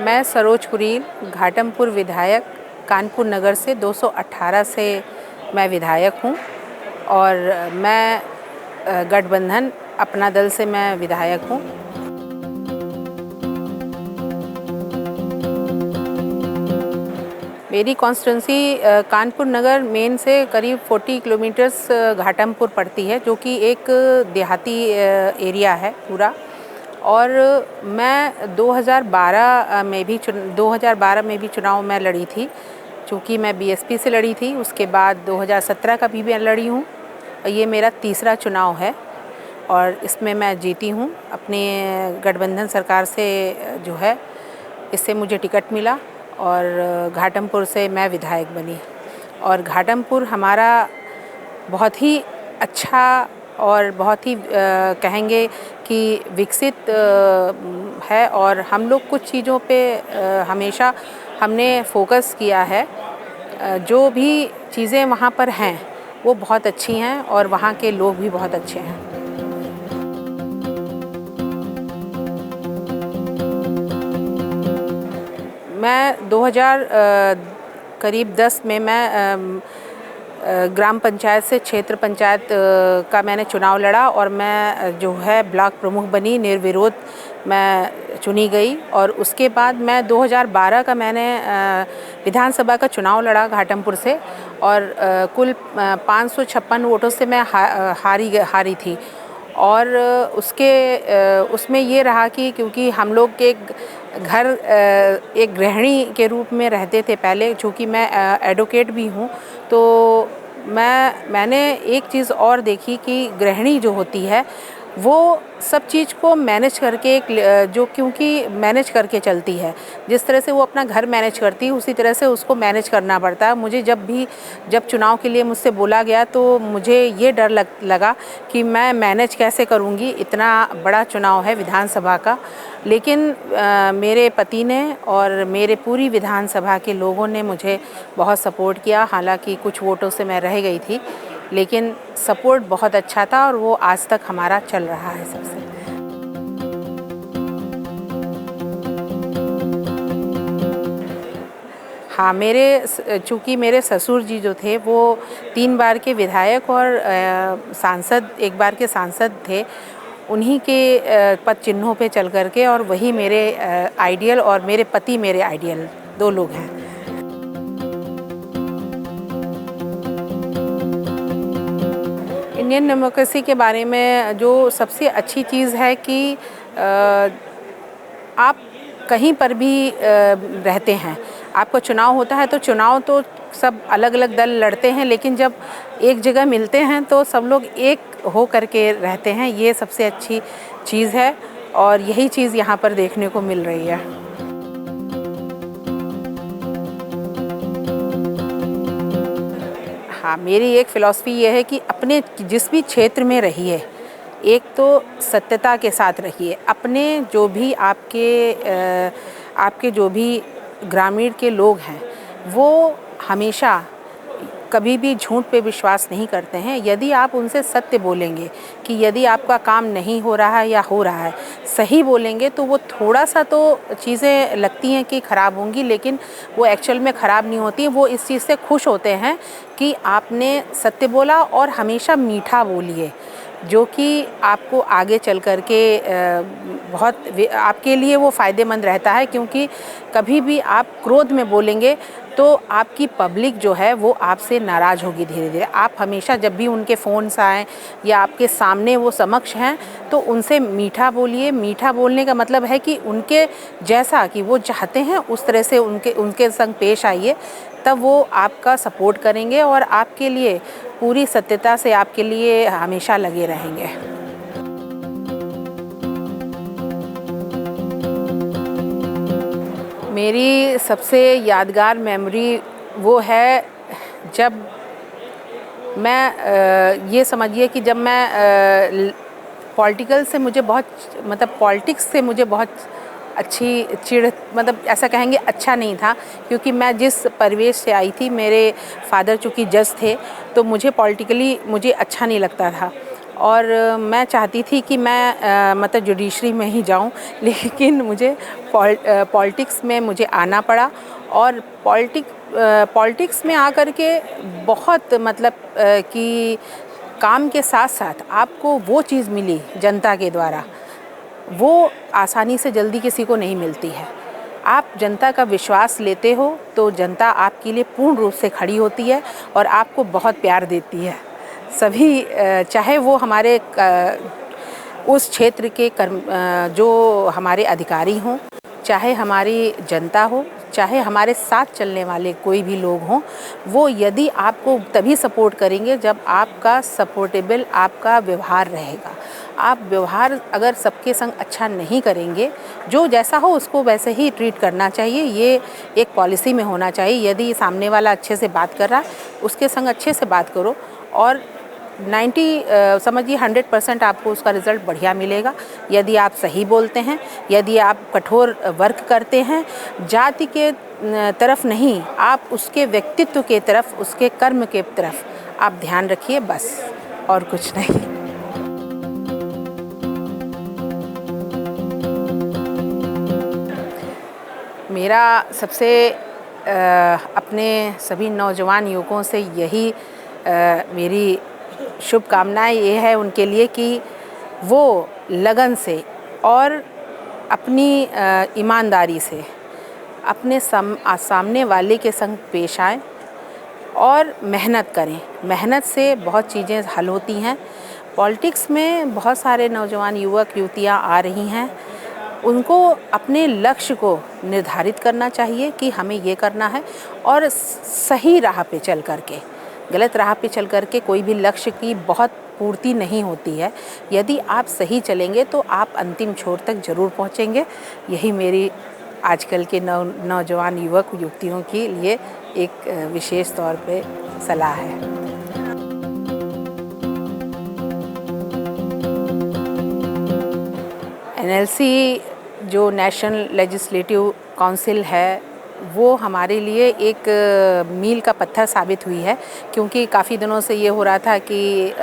मैं सरोज कुरील, घाटमपुर विधायक, कानपुर नगर से 218 से मैं विधायक हूँ और मैं गठबंधन अपना दल से मैं विधायक हूँ। मेरी कॉन्स्टिट्यूंसी कानपुर नगर मेन से करीब 40 किलोमीटर्स घाटमपुर पड़ती है, जो कि एक देहाती एरिया है पूरा। और मैं 2012 में भी चुनाव मैं लड़ी थी, चूँकि मैं बीएसपी से लड़ी थी। उसके बाद 2017 का भी मैं लड़ी हूँ। ये मेरा तीसरा चुनाव है और इसमें मैं जीती हूँ। अपने गठबंधन सरकार से जो है, इससे मुझे टिकट मिला और घाटमपुर से मैं विधायक बनी। और घाटमपुर हमारा बहुत ही अच्छा और बहुत ही कहेंगे कि विकसित है और हम लोग कुछ चीज़ों पे हमेशा हमने फोकस किया है। जो भी चीज़ें वहाँ पर हैं वो बहुत अच्छी हैं और वहाँ के लोग भी बहुत अच्छे हैं। मैं 2010 में मैं ग्राम पंचायत से क्षेत्र पंचायत का मैंने चुनाव लड़ा और मैं जो है ब्लॉक प्रमुख बनी, निर्विरोध मैं चुनी गई। और उसके बाद मैं 2012 का मैंने विधानसभा का चुनाव लड़ा घाटमपुर से और कुल 556 वोटों से मैं हारी थी। और उसमें ये रहा कि क्योंकि हम लोग के घर एक गृहिणी के रूप में रहते थे पहले, चूँकि मैं एडवोकेट भी हूँ, तो मैंने एक चीज़ और देखी कि गृहिणी जो होती है वो सब चीज़ को मैनेज करके क्योंकि मैनेज करके चलती है। जिस तरह से वो अपना घर मैनेज करती है उसी तरह से उसको मैनेज करना पड़ता है। मुझे जब चुनाव के लिए मुझसे बोला गया तो मुझे ये डर लगा कि मैं मैनेज कैसे करूँगी, इतना बड़ा चुनाव है विधानसभा का। लेकिन मेरे पति ने और मेरे पूरी विधानसभा के लोगों ने मुझे बहुत सपोर्ट किया। हालांकि कुछ वोटों से मैं रह गई थी, लेकिन सपोर्ट बहुत अच्छा था और वो आज तक हमारा चल रहा है सबसे। हाँ, चूँकि मेरे ससुर जी जो थे वो 3 बार के विधायक और एक बार के सांसद थे। उन्हीं के पद चिन्हों पे चल करके, और वही मेरे आइडियल और मेरे पति मेरे आइडियल 2 लोग हैं। इंडियन डेमोक्रेसी के बारे में जो सबसे अच्छी चीज़ है कि आप कहीं पर भी रहते हैं, आपका चुनाव होता है तो चुनाव तो सब अलग अलग दल लड़ते हैं, लेकिन जब एक जगह मिलते हैं तो सब लोग एक हो करके रहते हैं। ये सबसे अच्छी चीज़ है और यही चीज़ यहाँ पर देखने को मिल रही है। हाँ, मेरी एक फ़िलॉसफ़ी ये है कि अपने जिस भी क्षेत्र में रहिए, एक तो सत्यता के साथ रहिए। अपने जो भी आपके जो भी ग्रामीण के लोग हैं वो हमेशा कभी भी झूठ पे विश्वास नहीं करते हैं। यदि आप उनसे सत्य बोलेंगे कि यदि आपका काम नहीं हो रहा है या हो रहा है, सही बोलेंगे, तो वो थोड़ा सा तो चीज़ें लगती हैं कि ख़राब होंगी, लेकिन वो एक्चुअल में ख़राब नहीं होती। वो इस चीज़ से खुश होते हैं कि आपने सत्य बोला। और हमेशा मीठा बोलिए, जो कि आपको आगे चल कर के बहुत आपके लिए वो फ़ायदेमंद रहता है। क्योंकि कभी भी आप क्रोध में बोलेंगे तो आपकी पब्लिक जो है वो आपसे नाराज़ होगी धीरे धीरे। आप हमेशा जब भी उनके फ़ोन्स आएँ या आपके सामने वो समक्ष हैं तो उनसे मीठा बोलिए। मीठा बोलने का मतलब है कि उनके जैसा कि वो चाहते हैं उस तरह से उनके संग पेश आइए, तब वो आपका सपोर्ट करेंगे और आपके लिए पूरी सत्यता से आपके लिए हमेशा लगे रहेंगे। मेरी सबसे यादगार मेमोरी वो है जब मैं ये समझिए कि जब मैं पॉलिटिक्स से मुझे बहुत अच्छी मतलब ऐसा कहेंगे अच्छा नहीं था, क्योंकि मैं जिस परिवेश से आई थी, मेरे फादर चूँकि जज थे, तो मुझे पॉलिटिकली अच्छा नहीं लगता था। और मैं चाहती थी कि मैं मतलब जुडिशरी में ही जाऊं, लेकिन मुझे पॉलिटिक्स में मुझे आना पड़ा। और पॉलिटिक्स में आकर के बहुत मतलब कि काम के साथ साथ आपको वो चीज़ मिली जनता के द्वारा, वो आसानी से जल्दी किसी को नहीं मिलती है। आप जनता का विश्वास लेते हो तो जनता आपके लिए पूर्ण रूप से खड़ी होती है और आपको बहुत प्यार देती है। सभी चाहे वो हमारे उस क्षेत्र के जो हमारे अधिकारी हों, चाहे हमारी जनता हो, चाहे हमारे साथ चलने वाले कोई भी लोग हों, वो यदि आपको तभी सपोर्ट करेंगे जब आपका सपोर्टेबल आपका व्यवहार रहेगा। आप व्यवहार अगर सबके संग अच्छा नहीं करेंगे, जो जैसा हो उसको वैसे ही ट्रीट करना चाहिए, ये एक पॉलिसी में होना चाहिए। यदि सामने वाला अच्छे से बात कर रहा है, उसके संग अच्छे से बात करो और 100% आपको उसका रिज़ल्ट बढ़िया मिलेगा। यदि आप सही बोलते हैं, यदि आप कठोर वर्क करते हैं, जाति के तरफ नहीं, आप उसके व्यक्तित्व के तरफ, उसके कर्म के तरफ आप ध्यान रखिए, बस और कुछ नहीं। मेरा सबसे अपने सभी नौजवान युवकों से यही मेरी शुभकामनाएं ये है उनके लिए कि वो लगन से और अपनी ईमानदारी से अपने सामने वाले के संग पेश आएँ और मेहनत करें। मेहनत से बहुत चीज़ें हल होती हैं। पॉलिटिक्स में बहुत सारे नौजवान युवक युवतियाँ आ रही हैं, उनको अपने लक्ष्य को निर्धारित करना चाहिए कि हमें ये करना है और सही राह पे चल करके, गलत राह पे चल करके कोई भी लक्ष्य की बहुत पूर्ति नहीं होती है। यदि आप सही चलेंगे तो आप अंतिम छोर तक ज़रूर पहुंचेंगे। यही मेरी आजकल के नौजवान युवक युवतियों के लिए एक विशेष तौर पे सलाह है। एनएलसी जो नेशनल लेजिस्लेटिव काउंसिल है, वो हमारे लिए एक मील का पत्थर साबित हुई है, क्योंकि काफ़ी दिनों से ये हो रहा था कि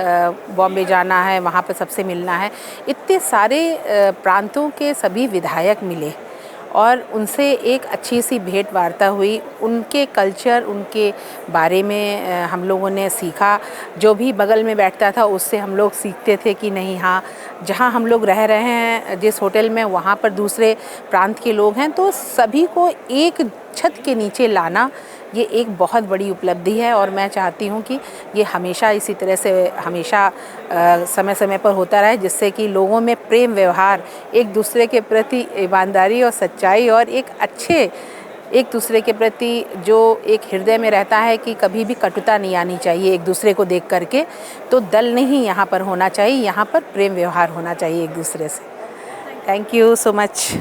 बॉम्बे जाना है, वहाँ पर सबसे मिलना है। इतने सारे प्रांतों के सभी विधायक मिले और उनसे एक अच्छी सी भेंट वार्ता हुई। उनके कल्चर, उनके बारे में हम लोगों ने सीखा। जो भी बगल में बैठता था उससे हम लोग सीखते थे कि नहीं, हाँ, जहाँ हम लोग रह रहे हैं जिस होटल में, वहाँ पर दूसरे प्रांत के लोग हैं, तो सभी को एक छत के नीचे लाना ये एक बहुत बड़ी उपलब्धि है। और मैं चाहती हूँ कि ये हमेशा इसी तरह से हमेशा समय समय पर होता रहे, जिससे कि लोगों में प्रेम व्यवहार, एक दूसरे के प्रति ईमानदारी और सच्चाई और एक अच्छे एक दूसरे के प्रति जो एक हृदय में रहता है कि कभी भी कटुता नहीं आनी चाहिए एक दूसरे को देख करके। तो दल नहीं यहाँ पर होना चाहिए, यहाँ पर प्रेम व्यवहार होना चाहिए एक दूसरे से। Thank you so much.